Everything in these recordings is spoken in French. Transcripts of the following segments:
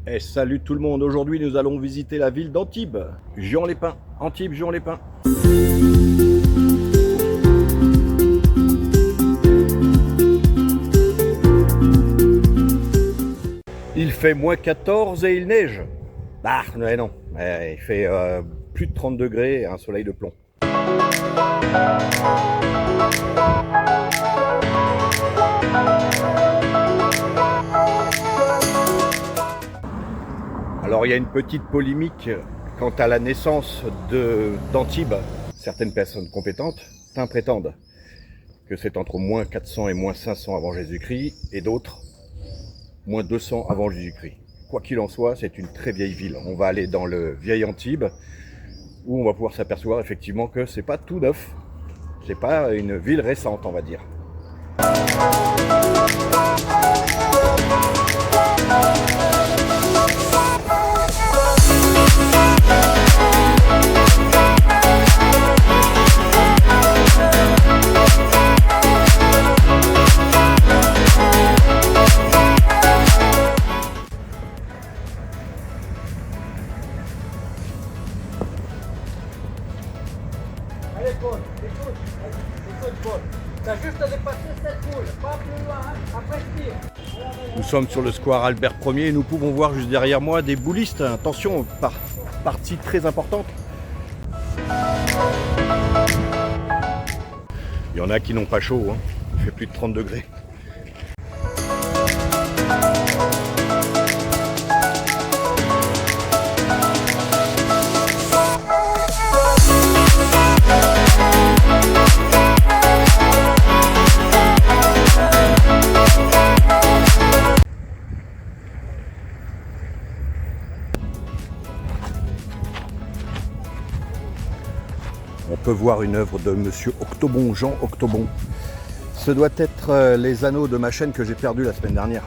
Et salut tout le monde, aujourd'hui nous allons visiter la ville d'Antibes, Juan-les-Pins, Antibes, Juan-les-Pins. Il fait -14 et il neige. Ah, mais non, il fait plus de 30 degrés et un soleil de plomb. Alors il y a une petite polémique quant à la naissance d'Antibes. Certaines personnes compétentes prétendent que c'est entre -400 et -500 avant Jésus-Christ et d'autres -200 avant Jésus-Christ. Quoi qu'il en soit, c'est une très vieille ville. On va aller dans le vieil Antibes où on va pouvoir s'apercevoir effectivement que c'est pas tout neuf. C'est pas une ville récente, on va dire. Allez Paul, écoute Paul, t'as juste à dépasser cette poule, pas plus loin, hein, après tire. Nous sommes sur le square Albert Ier et nous pouvons voir juste derrière moi des boulistes. Attention, partie très importante. Il y en a qui n'ont pas chaud, hein. Il fait plus de 30 degrés. On peut voir une œuvre de Monsieur Octobon, Jean Octobon. Ce doit être les anneaux de ma chaîne que j'ai perdu la semaine dernière.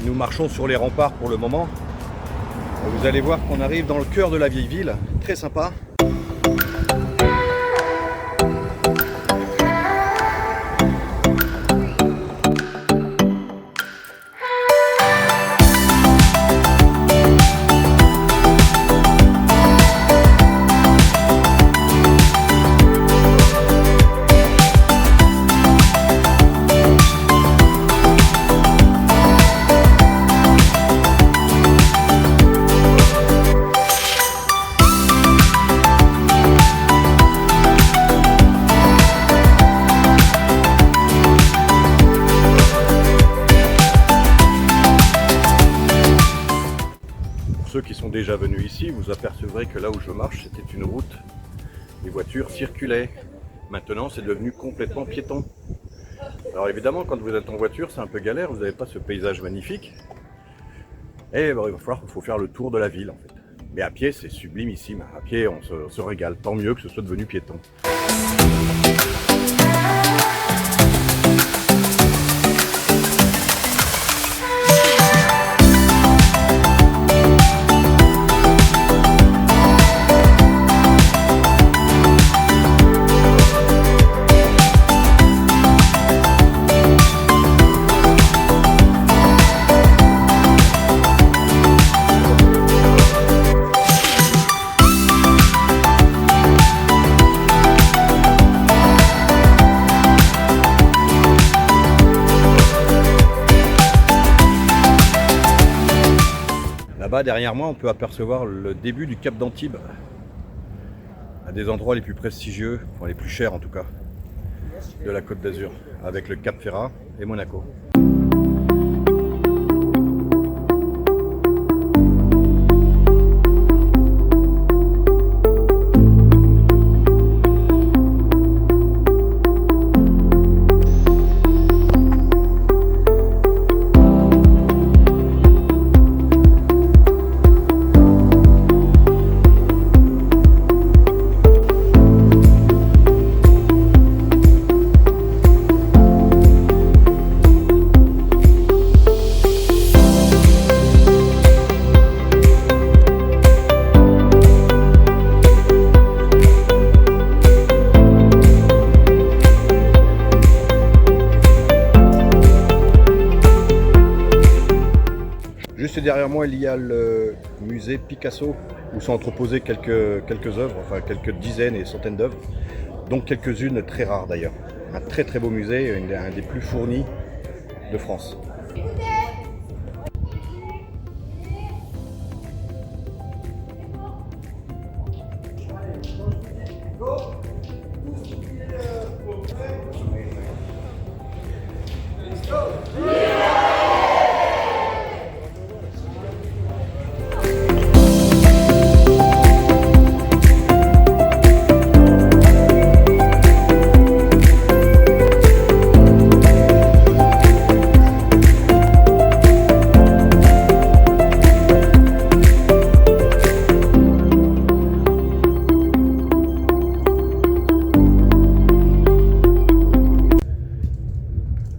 Nous marchons sur les remparts pour le moment. Vous allez voir qu'on arrive dans le cœur de la vieille ville, très sympa. Ceux qui sont déjà venus ici, vous apercevrez que là où je marche, c'était une route. Les voitures circulaient. Maintenant, c'est devenu complètement piéton. Alors évidemment, quand vous êtes en voiture, c'est un peu galère, vous n'avez pas ce paysage magnifique. Et il faut faire le tour de la ville en fait. Mais à pied, c'est sublimissime. À pied, on se régale. Tant mieux que ce soit devenu piéton. Là-bas, derrière moi, on peut apercevoir le début du cap d'Antibes. Un des endroits les plus prestigieux, enfin les plus chers en tout cas, de la Côte d'Azur, avec le Cap Ferrat et Monaco. Juste derrière moi, il y a le musée Picasso, où sont entreposées quelques œuvres, enfin quelques dizaines et centaines d'œuvres, dont quelques-unes très rares d'ailleurs. Un très très beau musée, un des plus fournis de France.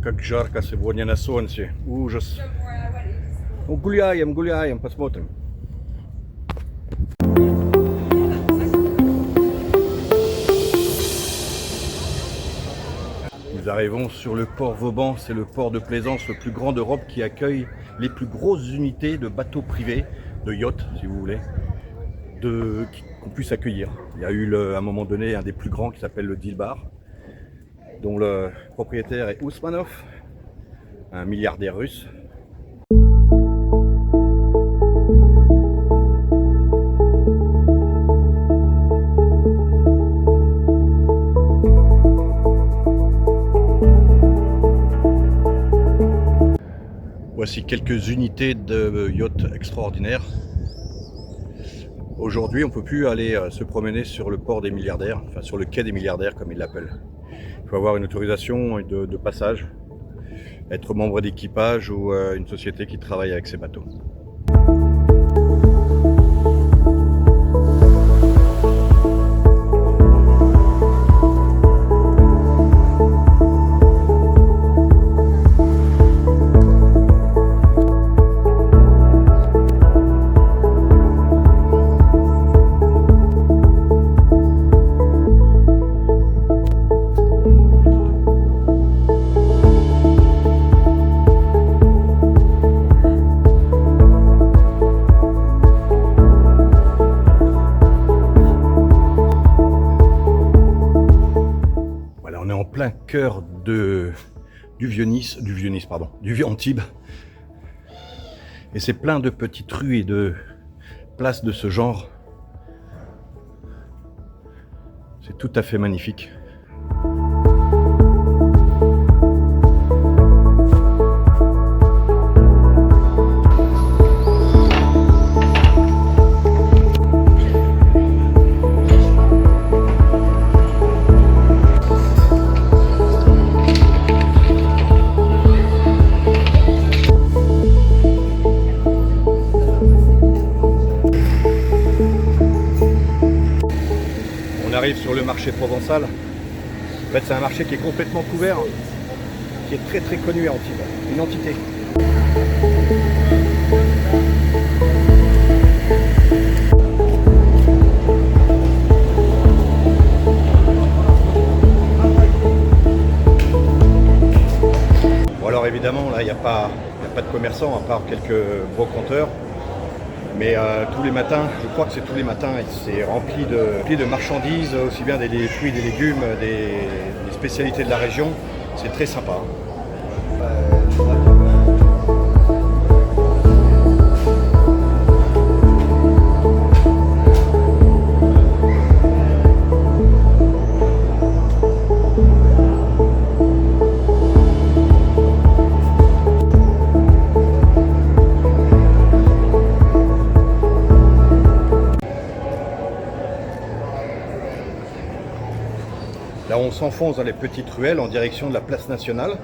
Как жарко сегодня на солнце. Ужас. Ну, гуляем, посмотрим. Nous arrivons sur le port Vauban, c'est le port de plaisance le plus grand d'Europe qui accueille les plus grosses unités de bateaux privés, de yachts si vous voulez, qu'on puisse accueillir. Il y a eu à un moment donné un des plus grands qui s'appelle le Dilbar, dont le propriétaire est Ousmanov, un milliardaire russe. Voici quelques unités de yachts extraordinaires. Aujourd'hui, on ne peut plus aller se promener sur le port des milliardaires, enfin sur le quai des milliardaires comme ils l'appellent. Il faut avoir une autorisation de passage, être membre d'équipage ou une société qui travaille avec ces bateaux. Plein cœur du Vieux-Antibes, et c'est plein de petites rues et de places de ce genre. C'est tout à fait magnifique. On arrive sur le marché provençal. En fait, c'est un marché qui est complètement couvert, qui est très très connu à Antibes, une entité. Bon, alors évidemment, là, il n'y a pas de commerçants à part quelques brocanteurs. Mais tous les matins, je crois que c'est tous les matins, c'est rempli de marchandises, aussi bien des fruits, des légumes, des spécialités de la région. C'est très sympa. Là, on s'enfonce dans les petites ruelles en direction de la place nationale.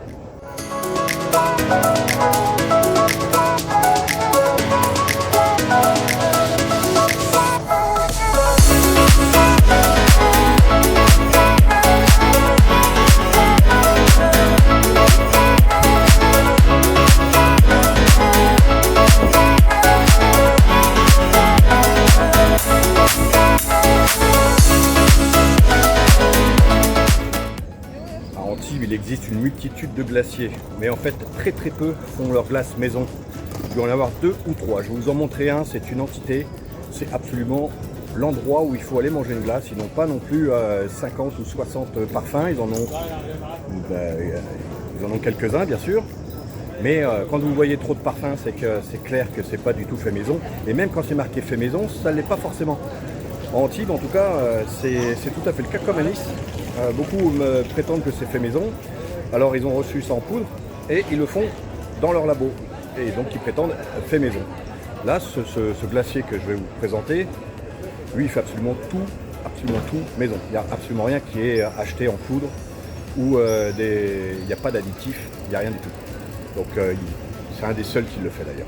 Il existe une multitude de glaciers, mais en fait très peu font leur glace maison. Il doit y en avoir 2 ou 3. Je vais vous en montrer un, c'est une entité. C'est absolument l'endroit où il faut aller manger une glace. Ils n'ont pas non plus 50 ou 60 parfums. Ils en ont quelques-uns, bien sûr. Mais quand vous voyez trop de parfums, c'est que c'est clair que c'est pas du tout fait maison. Et même quand c'est marqué fait maison, ça ne l'est pas forcément. En Antibes, en tout cas, c'est tout à fait le cas comme à Nice. Beaucoup me prétendent que c'est fait maison. Alors ils ont reçu ça en poudre et ils le font dans leur labo. Et donc ils prétendent fait maison. Là, ce glacier que je vais vous présenter, lui, il fait absolument tout maison. Il n'y a absolument rien qui est acheté en poudre ou il n'y a pas d'additifs, il n'y a rien du tout. Donc c'est un des seuls qui le fait d'ailleurs.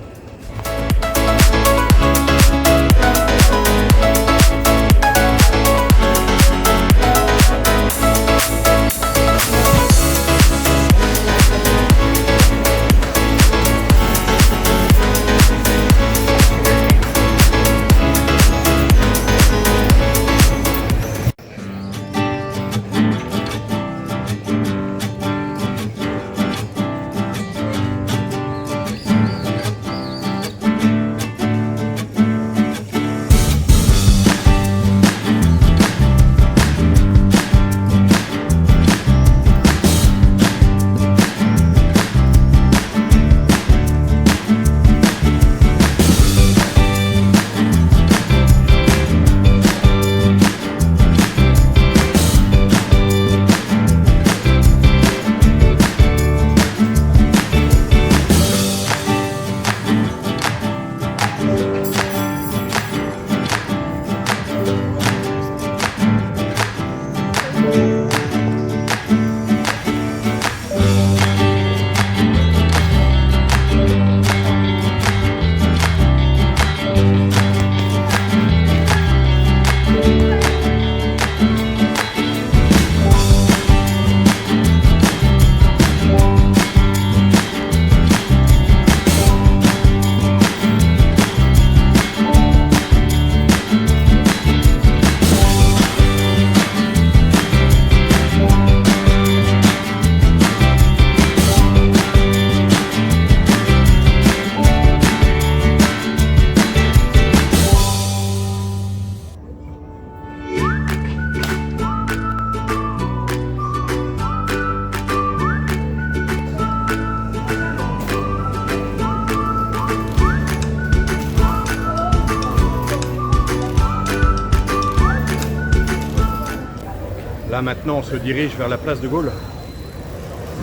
Là maintenant on se dirige vers la place de Gaulle,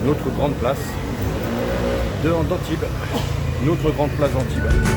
une autre grande place d'Antibes, une autre grande place d'Antibes.